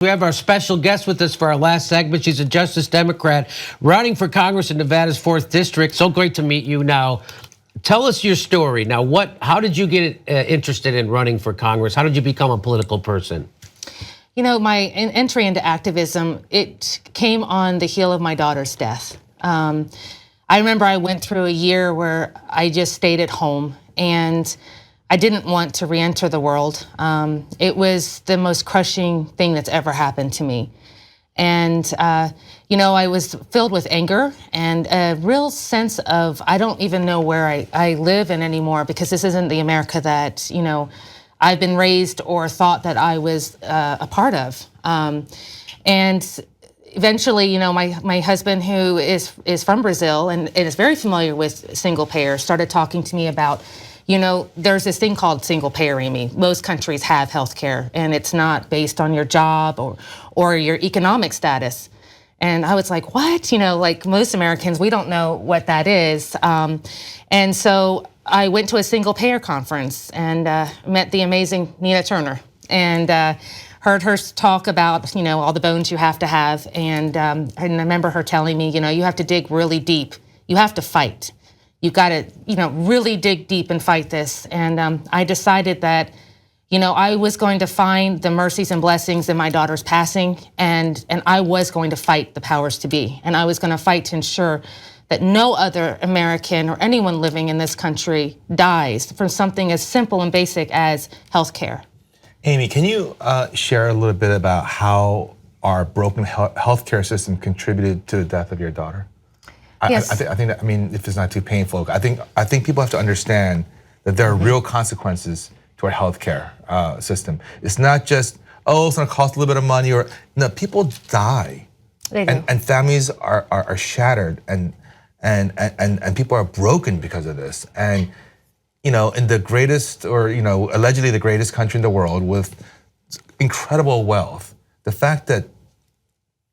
We have our special guest with us for our last segment. She's a Justice Democrat running for Congress in Nevada's 4th District. So great to meet you. Now, tell us your story. Now, how did you get interested in running for Congress? How did you become a political person? You know, my entry into activism, it came on the heel of my daughter's death. I remember I went through a year where I just stayed at home and I didn't want to re-enter the world. It was the most crushing thing that's ever happened to me. And, you know, I was filled with anger and a real sense of, I don't even know where I live in anymore, because this isn't the America that, you know, I've been raised or thought that I was a part of. And eventually, you know, my husband, who is from Brazil and is very familiar with single payer, started talking to me about, you know, there's this thing called single payer. Most countries have health care, and it's not based on your job or your economic status. And I was like, what? You know, like most Americans, we don't know what that is. And so I went to a single payer conference and met the amazing Nina Turner and heard her talk about, you know, all the bones you have to have. And I remember her telling me, you know, you have to dig really deep. You have to fight. You got to, you know, really dig deep and fight this. And I decided that, you know, I was going to find the mercies and blessings in my daughter's passing, and I was going to fight the powers to be. And I was going to fight to ensure that no other American or anyone living in this country dies from something as simple and basic as health care. Amy, can you share a little bit about how our broken healthcare system contributed to the death of your daughter? Yes. I think that, I mean, if it's not too painful, I think people have to understand that there are real consequences to our healthcare system. It's not just, oh, it's gonna cost a little bit of money, or no, people die. They do. And families are shattered and people are broken because of this. And you know, in the greatest, or you know, allegedly the greatest country in the world with incredible wealth, the fact that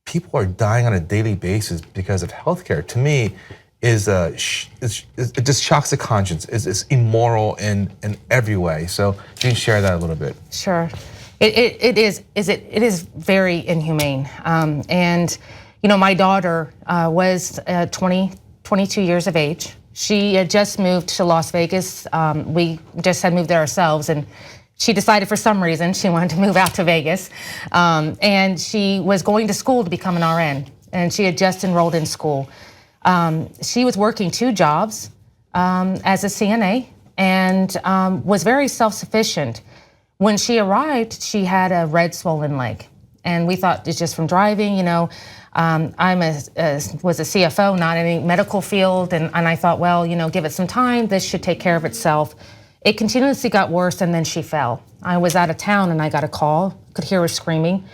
people are dying on a daily basis because of healthcare, to me, it just shocks the conscience. It's immoral in every way. So can you share that a little bit? Sure, it is very inhumane. And you know, my daughter was 22 years of age. She had just moved to Las Vegas. We just had moved there ourselves, and she decided for some reason she wanted to move out to Vegas. And she was going to school to become an RN, and she had just enrolled in school. She was working 2 jobs as a CNA and was very self-sufficient. When she arrived, she had a red swollen leg. And we thought it's just from driving, you know. Was a CFO, not any medical field, and I thought, well, you know, give it some time, this should take care of itself. It continuously got worse, and then she fell. I was out of town and I got a call, could hear her screaming,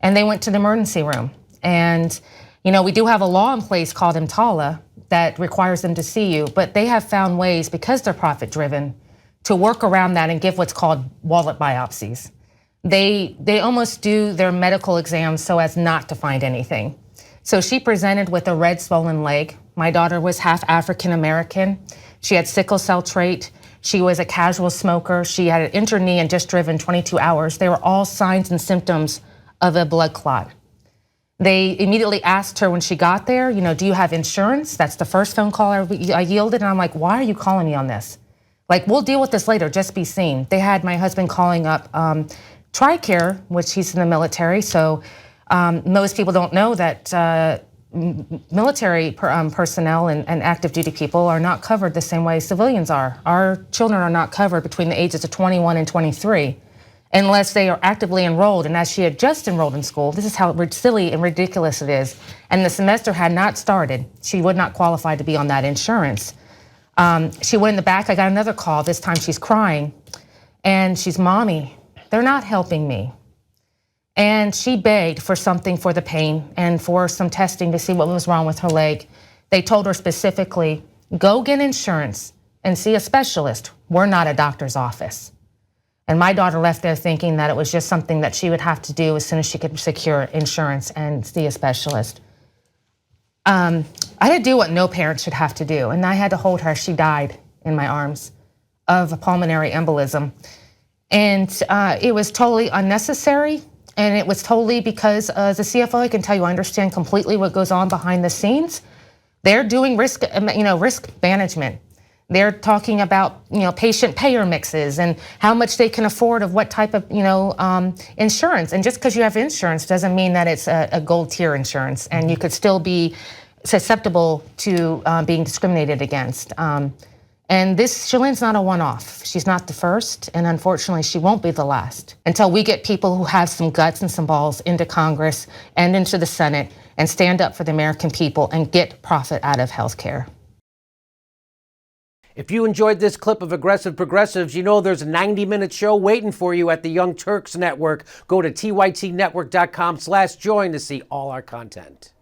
and they went to the emergency room. And, you know, we do have a law in place called EMTALA that requires them to see you, but they have found ways, because they're profit driven, to work around that and give what's called wallet biopsies. They almost do their medical exams so as not to find anything. So she presented with a red swollen leg. My daughter was half African American. She had sickle cell trait. She was a casual smoker. She had an injured knee and just driven 22 hours. They were all signs and symptoms of a blood clot. They immediately asked her when she got there, you know, do you have insurance? That's the first phone call I yielded, and I'm like, why are you calling me on this? Like, we'll deal with this later, just be seen. They had my husband calling up TRICARE, which he's in the military, so most people don't know that military personnel and active duty people are not covered the same way civilians are. Our children are not covered between the ages of 21 and 23 unless they are actively enrolled. And as she had just enrolled in school, this is how silly and ridiculous it is. And the semester had not started. She would not qualify to be on that insurance. She went in the back. I got another call. This time she's crying. And she's, Mommy, they're not helping me. And she begged for something for the pain and for some testing to see what was wrong with her leg. They told her specifically, go get insurance and see a specialist. We're not a doctor's office. And my daughter left there thinking that it was just something that she would have to do as soon as she could secure insurance and see a specialist. I had to do what no parent should have to do, and I had to hold her. She died in my arms of a pulmonary embolism. And it was totally unnecessary. And it was totally because as a CFO, I can tell you, I understand completely what goes on behind the scenes. They're doing risk management. They're talking about patient payer mixes and how much they can afford of what type of insurance. And just because you have insurance doesn't mean that it's a gold tier insurance, and you could still be susceptible to being discriminated against. And this, Shalene's not a one-off. She's not the first, and unfortunately, she won't be the last until we get people who have some guts and some balls into Congress and into the Senate and stand up for the American people and get profit out of healthcare. If you enjoyed this clip of Aggressive Progressives, you know there's a 90-minute show waiting for you at the Young Turks Network. Go to tytnetwork.com/join to see all our content.